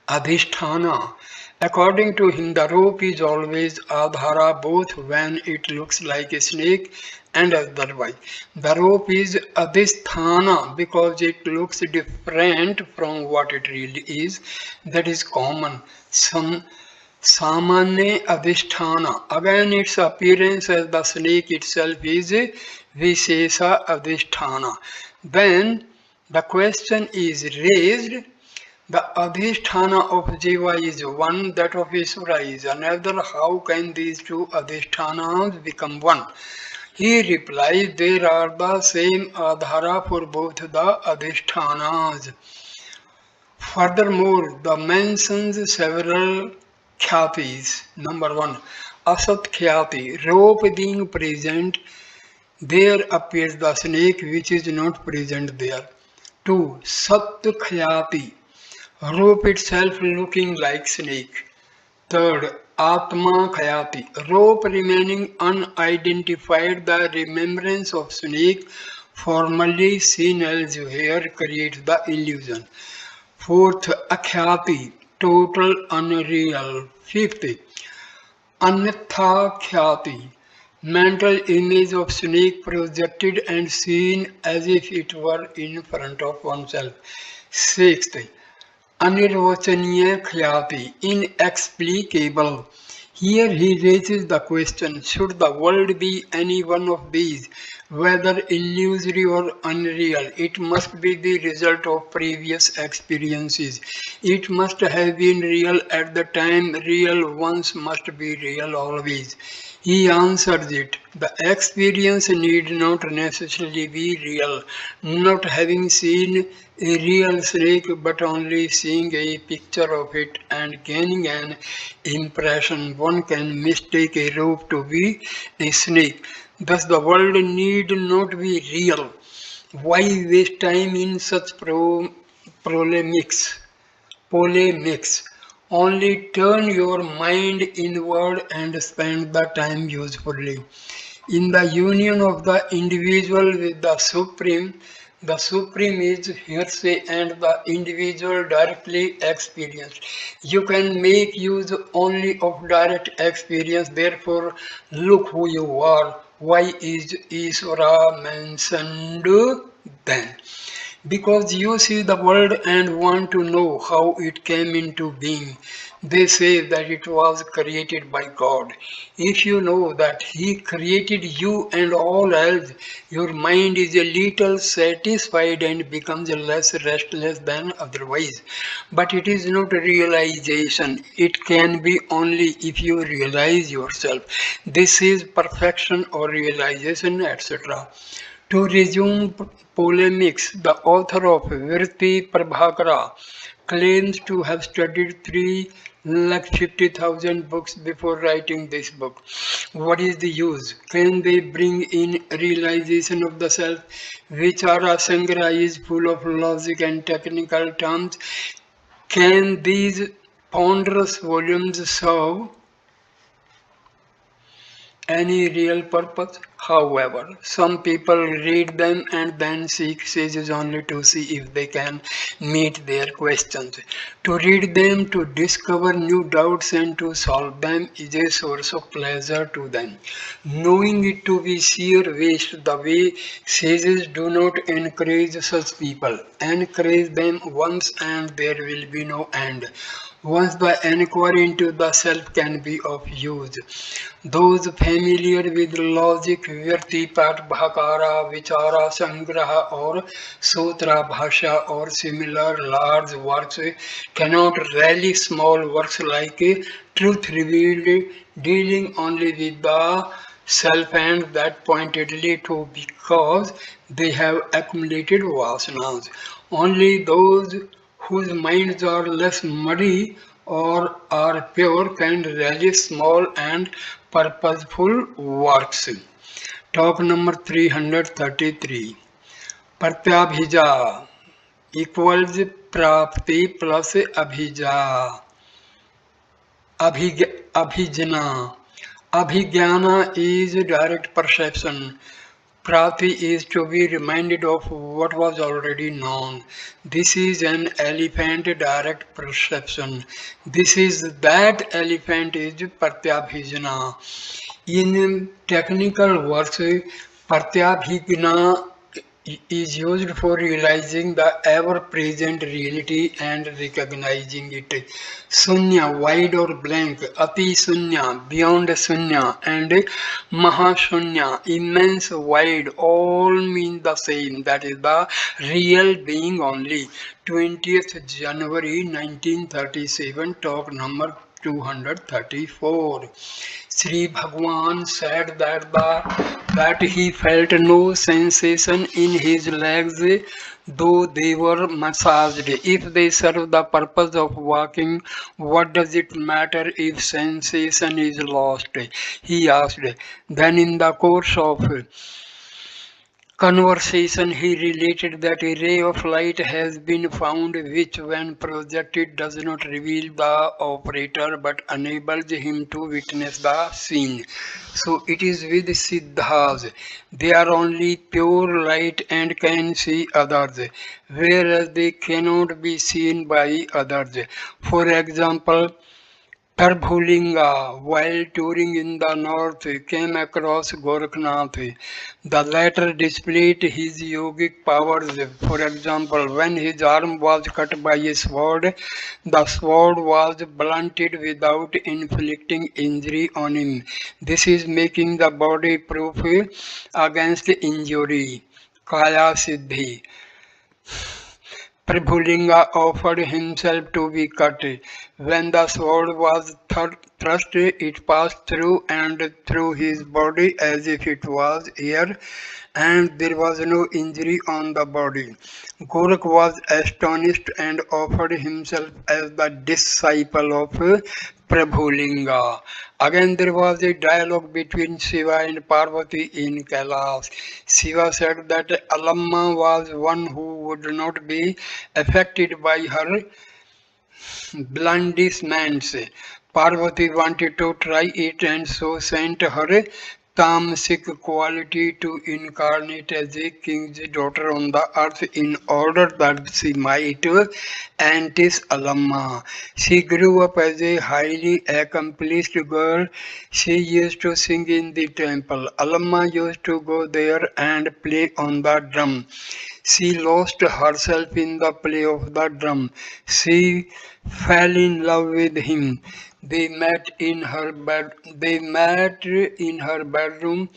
Speaker 1: Adhisthana. According to him, the rope is always Adhara both when it looks like a snake and otherwise. The rope is Adhisthana because it looks different from what it really is. That is common. Samanya Adhisthana. Again, its appearance as the snake itself is Vishesha Adhisthana. When the question is raised, the Adhisthana of Jiva is one, that of Isvara is another. How can these two Adhisthananas become one? He replies, there are the same Adhara for both the Adhishthanas. Furthermore, the mentions several khyapis. Number one, Asat khyati, rope being present, there appears the snake which is not present there. 2. Sat khyati, rope itself looking like snake. Third, Atma Khayati, rope remaining unidentified, the remembrance of snake formerly seen elsewhere creates the illusion. Fourth, Akhyati, total unreal. Fifth, Anatha Khyati, mental image of snake projected and seen as if it were in front of oneself. Sixth, Anirvachaniya Khyati, inexplicable. Here he raises the question, should the world be any one of these, whether illusory or unreal? It must be the result of previous experiences. It must have been real at the time, real once must be real always. He answers it. The experience need not necessarily be real. Not having seen a real snake but only seeing a picture of it and gaining an impression, one can mistake a rope to be a snake. Thus the world need not be real. Why waste time in such polemics? Polemics. Only turn your mind inward and spend the time usefully. In the union of the individual with the Supreme is hearsay and the individual directly experienced. You can make use only of direct experience, therefore, look who you are. Why is Isvara mentioned then? Because you see the world and want to know how it came into being. They say that it was created by God. If you know that He created you and all else, your mind is a little satisfied and becomes less restless than otherwise. But it is not realization. It can be only if you realize yourself. This is perfection or realization, etc. To resume polemics, the author of Virti Prabhakara claims to have studied 3,50,000 books before writing this book. What is the use? Can they bring in realization of the self? Vichara Sangra is full of logic and technical terms. Can these ponderous volumes serve any real purpose? However, some people read them and then seek sages only to see if they can meet their questions. To read them, to discover new doubts and to solve them is a source of pleasure to them. Knowing it to be sheer waste, the way sages do not encourage such people. Encourage them once and there will be no end. Once the inquiry into the self can be of use. Those familiar with logic, Virti, Bhakara, Vichara, Sangraha or Sutra, Bhasha or similar large works cannot rally small works like Truth Revealed dealing only with the self and that pointedly to because they have accumulated vasanas. Only those whose minds are less muddy or are pure can relish small and purposeful works. Talk number 333. Pratyabhija equals prapti plus abhija. Abhijna. Abhigyana is direct perception. Prati is to be reminded of what was already known. This is an elephant direct perception. This is that elephant is Pratyabhijna. In technical works, Pratyabhijna is used for realizing the ever-present reality and recognizing it. Sunya, wide or blank, Ati Sunya, beyond Sunya, and Mahasunya, immense, wide, all mean the same. That is the real being only. 20th January 1937, talk number 234. Sri Bhagwan said that he felt no sensation in his legs though they were massaged. If they serve the purpose of walking, what does it matter if sensation is lost? He asked. Then in the course of conversation, he related that a ray of light has been found which, when projected, does not reveal the operator but enables him to witness the scene. So it is with Siddhas. They are only pure light and can see others, whereas they cannot be seen by others. For example, Prabhulinga, while touring in the north, came across Gorakhnath. The latter displayed his yogic powers. For example, when his arm was cut by a sword, the sword was blunted without inflicting injury on him. This is making the body proof against injury. Kaya Siddhi. Prabhulinga offered himself to be cut. When the sword was thrust, it passed through and through his body as if it was air, and there was no injury on the body. Gorakh was astonished and offered himself as the disciple of Prabhulinga. Again, there was a dialogue between Shiva and Parvati in Kailash. Shiva said that Alamma was one who would not be affected by her blandishments. Parvati wanted to try it and so sent her tamasic quality to incarnate as a king's daughter on the earth in order that she might entice Alamma. She grew up as a highly accomplished girl. She used to sing in the temple. Alamma used to go there and play on the drum. She lost herself in the play of the drum. She fell in love with him. They met in her bedroom.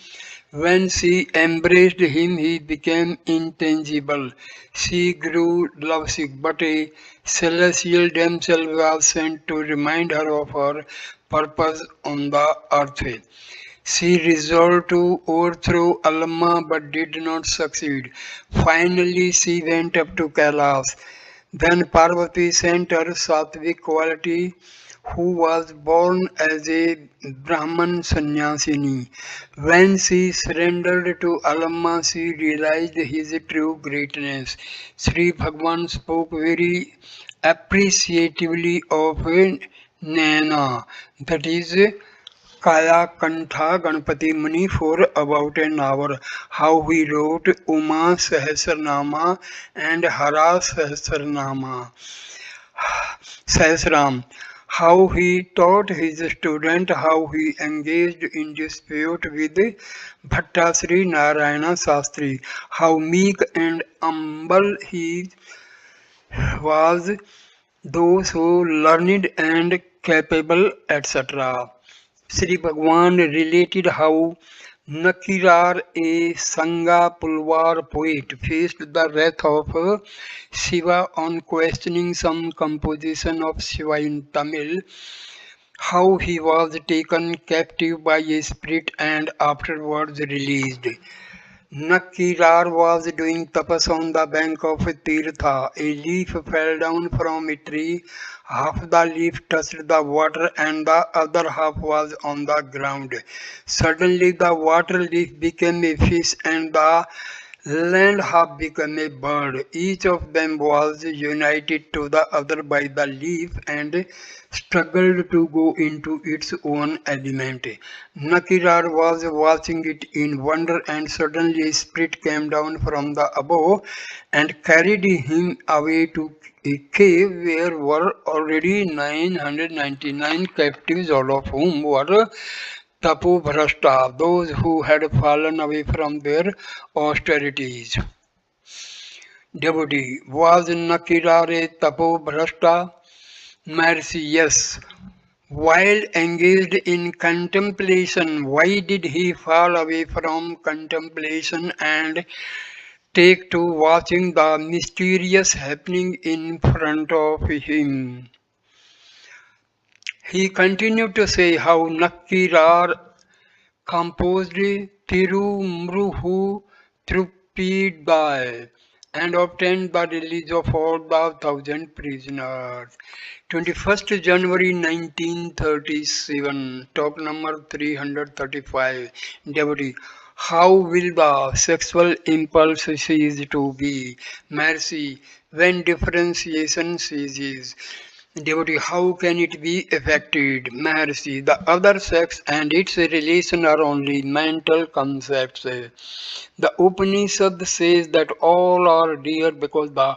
Speaker 1: When she embraced him, he became intangible. She grew lovesick, but a celestial damsel was sent to remind her of her purpose on the earth. She resolved to overthrow Alma but did not succeed. Finally, she went up to Kailas. Then Parvati sent her Sattvic quality, who was born as a Brahman sannyasini. When she surrendered to Alamma, she realized his true greatness. Sri Bhagwan spoke very appreciatively of Naina, that is Kaya Kantha Ganpati Muni for about an hour. How he wrote Uma Sahasranama and Hara Sahasram. How he taught his student, how he engaged in dispute with Bhattasri Narayana Sastri, how meek and humble he was, those who learned and capable, etc. Sri Bhagwan related how Nakirar, a Sangha Pulwar poet, faced the wrath of Shiva on questioning some composition of Shiva in Tamil, how he was taken captive by a spirit and afterwards released. Nakirar was doing tapas on the bank of Tirtha. A leaf fell down from a tree. Half the leaf touched the water and the other half was on the ground. Suddenly the water leaf became a fish and the land half became a bird. Each of them was united to the other by the leaf and struggled to go into its own element. Nakirar was watching it in wonder, and suddenly a spirit came down from the above and carried him away to a cave where were already 999 captives, all of whom were Tapobhrashta, those who had fallen away from their austerities. Devotee, was Nakirar a Tapobhrashta? Mercy, yes. While engaged in contemplation, why did he fall away from contemplation and take to watching the mysterious happening in front of him? He continued to say how Nakkirar composed Tirumruhu Trupidai and obtained the release of all the thousand prisoners. 21st January 1937, talk number 335. Devotee, how will the sexual impulse cease to be? Mercy, when differentiation ceases. Devotee, how can it be affected? Mercy, the other sex and its relation are only mental concepts. The Upanishad says that all are dear because the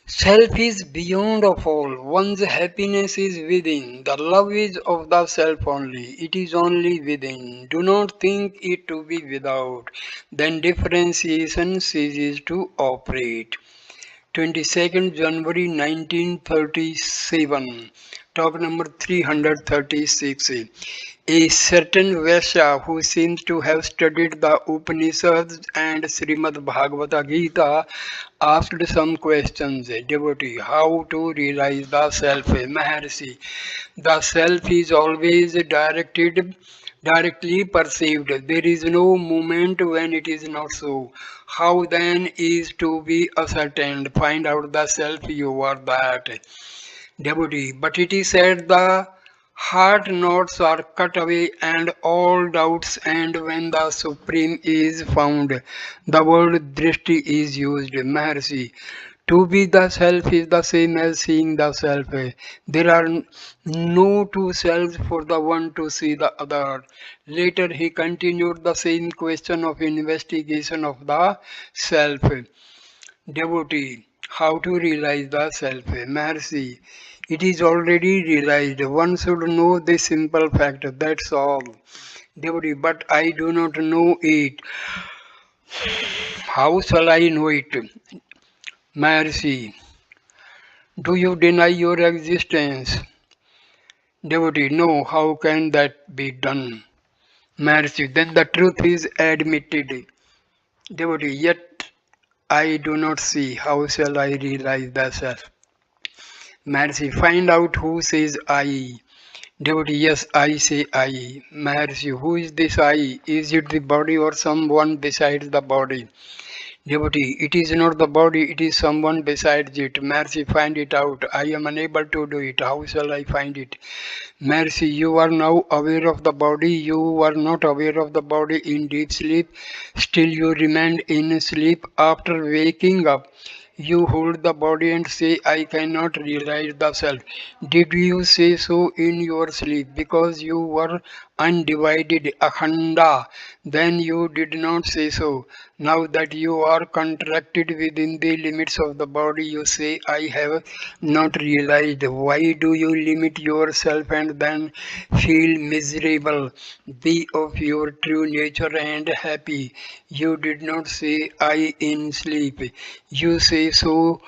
Speaker 1: self is beyond of all. One's happiness is within. The love is of the self only. It is only within. Do not think it to be without. Then differentiation ceases to operate. 22nd January 1937, talk number 336. A certain Vaishya who seems to have studied the Upanishads and Srimad Bhagavata Gita asked some questions. Devotee, how to realize the self? Maharshi, the self is always directly perceived. There is no moment when it is not so. How then is to be ascertained? Find out the self, you are that. Devotee, but it is said the heart knots are cut away and all doubts, and when the Supreme is found, the word drishti is used. Maharshi, To be the self is the same as seeing the self. There are no two selves for the one to see the other. Later he continued the same question of investigation of the self. Devotee, how to realize the self? Maharshi, it is already realized. One should know this simple fact. That's all. Devotee, but I do not know it. How shall I know it? Maharshi, do you deny your existence? Devotee, no, how can that be done? Maharshi, then the truth is admitted. Devotee, yet I do not see. How shall I realize the self? Maharshi, find out who says I. Devotee, yes, I say I. Maharshi, who is this I? Is it the body or someone besides the body? Devotee, it is not the body, it is someone besides it. Mercy, find it out. I am unable to do it. How shall I find it? Mercy, you are now aware of the body. You were not aware of the body in deep sleep. Still, you remained in sleep. After waking up, you hold the body and say, I cannot realize the self. Did you say so in your sleep? Because you were undivided, akhanda. Then you did not say so. Now that you are contracted within the limits of the body, you say, I have not realized. Why do you limit yourself and then feel miserable? Be of your true nature and happy. You did not say, I in sleep. You say so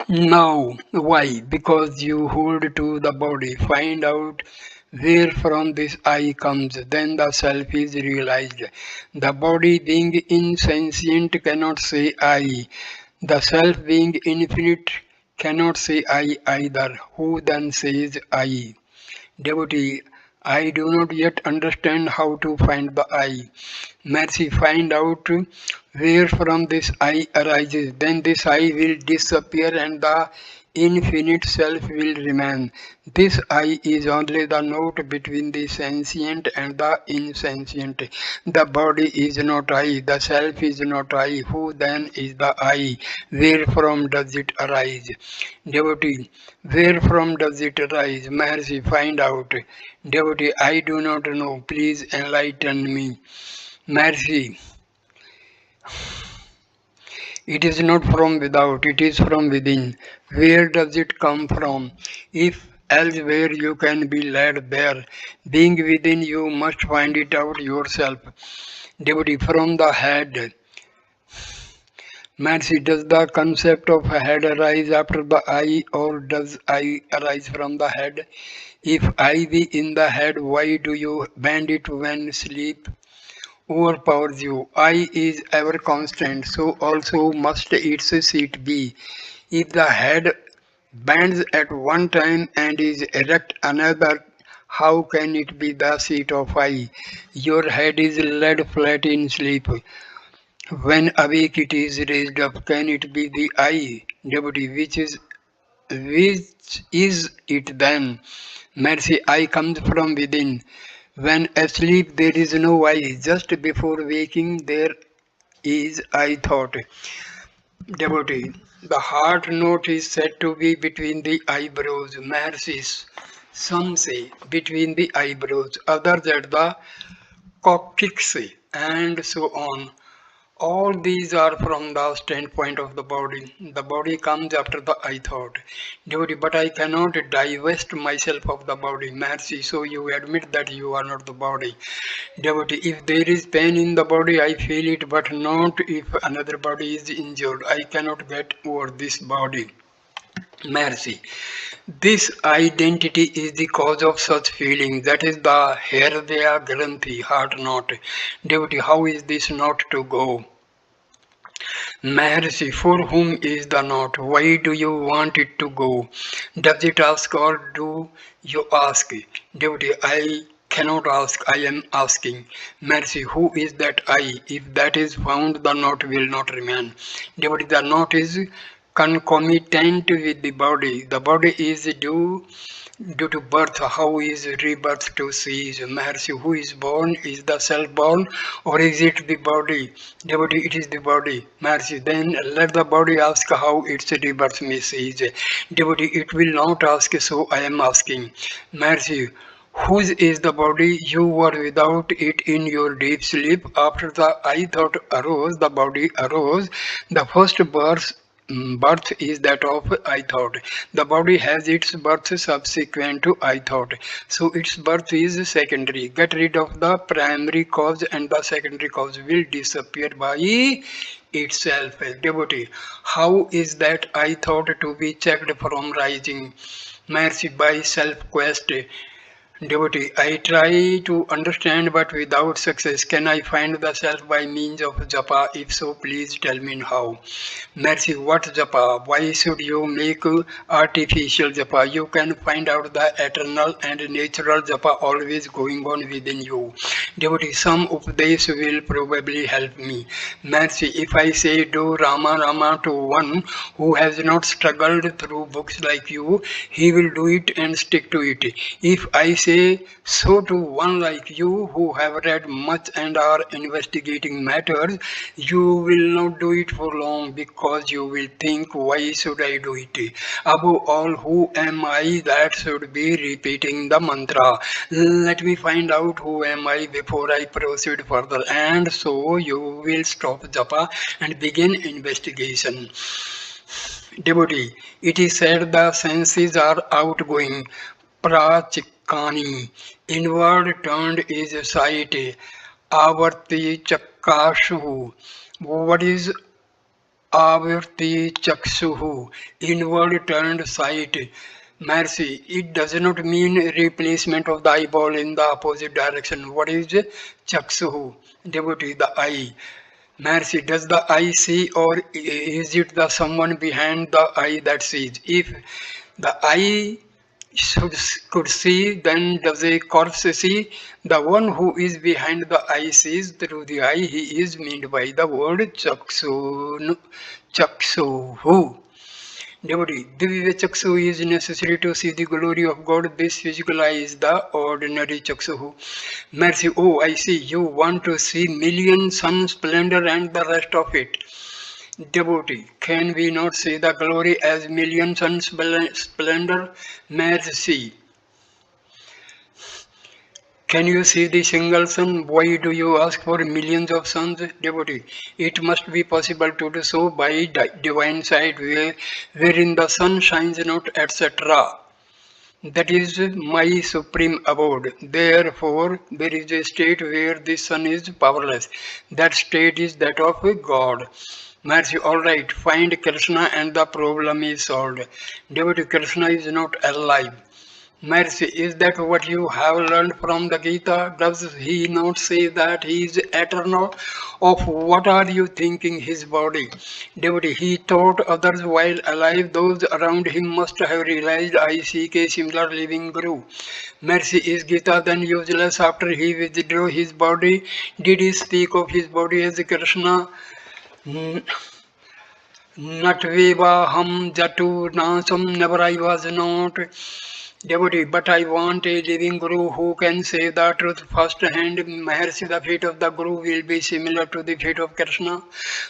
Speaker 1: now. Why? Because you hold to the body. Find out where from this I comes, then the self is realized. The body being insentient cannot say I. The self being infinite cannot say I either. Who then says I? Devotee, I do not yet understand how to find the I. Mercy, find out where from this I arises. Then this I will disappear and the infinite self will remain. This I is only the note between the sentient and the insentient. The body is not I, the self is not I. Who then is the I? Where from does it arise? Devotee, where from does it arise? Maharshi, find out. Devotee, I do not know. Please enlighten me. Maharshi, it is not from without, it is from within. Where does it come from? If elsewhere you can be led there, being within you must find it out yourself. Devotee, from the head. Mercy, does the concept of a head arise after the eye or does I arise from the head? If I be in the head, why do you bend it when sleep overpowers you? I is ever constant, so also must its seat be. If the head bends at one time and is erect another, how can it be the seat of I? Your head is laid flat in sleep. When awake it is raised up. Can it be the I? Devotee, which is it then? Mercy, I comes from within. When asleep there is no I. Just before waking there is I thought. Devotee, the heart note is said to be between the eyebrows. Mercies, some say between the eyebrows, others at the coccyx, and so on. All these are from the standpoint of the body. The body comes after the I thought. Devotee, but I cannot divest myself of the body. Mercy, so you admit that you are not the body. Devotee, if there is pain in the body, I feel it, but not if another body is injured. I cannot get over this body. Mercy. This identity is the cause of such feeling. That is the Hridaya Granthi, heart knot. Devotee, how is this knot to go? Maharshi, for whom is the knot? Why do you want it to go? Does it ask or do you ask? Devotee, I cannot ask, I am asking. Maharshi, who is that I? If that is found, the knot will not remain. Devotee, the knot is concomitant with the body. The body is due to birth. How is rebirth to cease? Maharshi, who is born? Is the self born or is it the body? Devotee, it is the body. Maharshi, then let the body ask how its rebirth may cease. Devotee, it will not ask, so I am asking. Maharshi, whose is the body? You were without it in your deep sleep. After the I thought arose, the body arose. The first birth is that of I thought. The body has its birth subsequent to I thought. So its birth is secondary. Get rid of the primary cause and the secondary cause will disappear by itself. Devotee, how is that I thought to be checked from rising? Mercy by self-quest. Devotee, I try to understand but without success. Can I find the self by means of japa? If so, please tell me how. Mercy, what japa? Why should you make artificial japa? You can find out the eternal and natural japa always going on within you. Devotee, some upadesh will probably help me. Mercy, if I say do Rama Rama to one who has not struggled through books like you, he will do it and stick to it. If I say so to one like you who have read much and are investigating matters, you will not do it for long because you will think, why should I do it? Above all, who am I that should be repeating the mantra? Let me find out who am I before I proceed further. And so you will stop japa and begin investigation. Devotee, it is said the senses are outgoing. Prachikani, inward turned is sight. Avarti chakashu. What is avarti chaksuhu? Inward turned sight. Mercy, it does not mean replacement of the eyeball in the opposite direction. What is chaksuhu? Devotee, the eye. Mercy, does the eye see or is it the someone behind the eye that sees? If the eye should, could see, then does a corpse see? The one who is behind the eye sees through the eye. He is meant by the word chaksu. Devotee, Divya Chaksu is necessary to see the glory of God. This physical eye is the ordinary Chaksu. Mercy, oh, I see. You want to see million sun splendor and the rest of it. Devotee, can we not see the glory as million sun splendor? Mercy. Can you see the single sun? Why do you ask for millions of suns? Devotee, it must be possible to do so by divine sight, wherein the sun shines not, etc. That is my supreme abode. Therefore, there is a state where the sun is powerless. That state is that of God. Mercy, alright, find Krishna and the problem is solved. Devotee, Krishna is not alive. Mercy, is that what you have learned from the Gita? Does he not say that he is eternal? Of what are you thinking his body? Devotee, he taught others while alive. Those around him must have realized I seek a similar living Guru. Mercy, is Gita then useless after he withdrew his body? Did he speak of his body as Krishna? Natvevaham jatu nasam, never I was not. Devotee, but I want a living Guru who can say the truth first hand. Maharshi, the fate of the Guru will be similar to the fate of Krishna.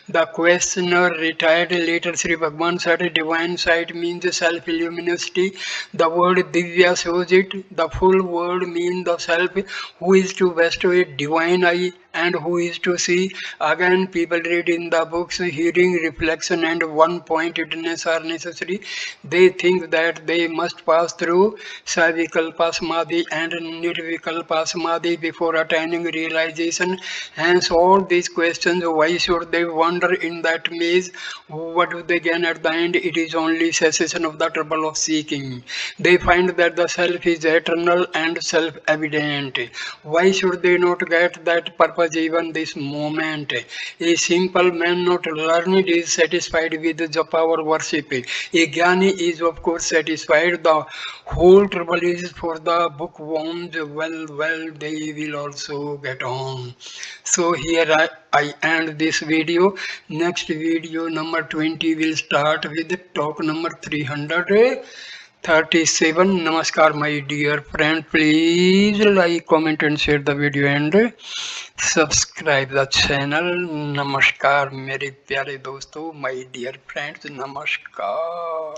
Speaker 1: The questioner retired later. Sri Bhagwan said divine sight means self-luminosity. The word Divya shows it. The full word means the self who is to bestow a divine eye and who is to see. Again, people read in the books, hearing, reflection and one-pointedness are necessary. They think that they must pass through Savikalpa Samadhi and Nirvikalpa Samadhi before attaining realization. Hence all these questions, why should they wander in that maze? What do they gain at the end? It is only cessation of the trouble of seeking. They find that the self is eternal and self-evident. Why should they not get that purpose purpose even this moment. A simple man not learned is satisfied with japa or worship. A jnani is of course satisfied. The whole trouble is for the bookworms. Well, they will also get on. So here I end this video. Next video number 20 will start with the talk number 337. Namaskar, my dear friend. Please like, comment, and share the video and subscribe the channel. नमस्कार मेरे प्यारे दोस्तों, my dear friends, नमस्कार।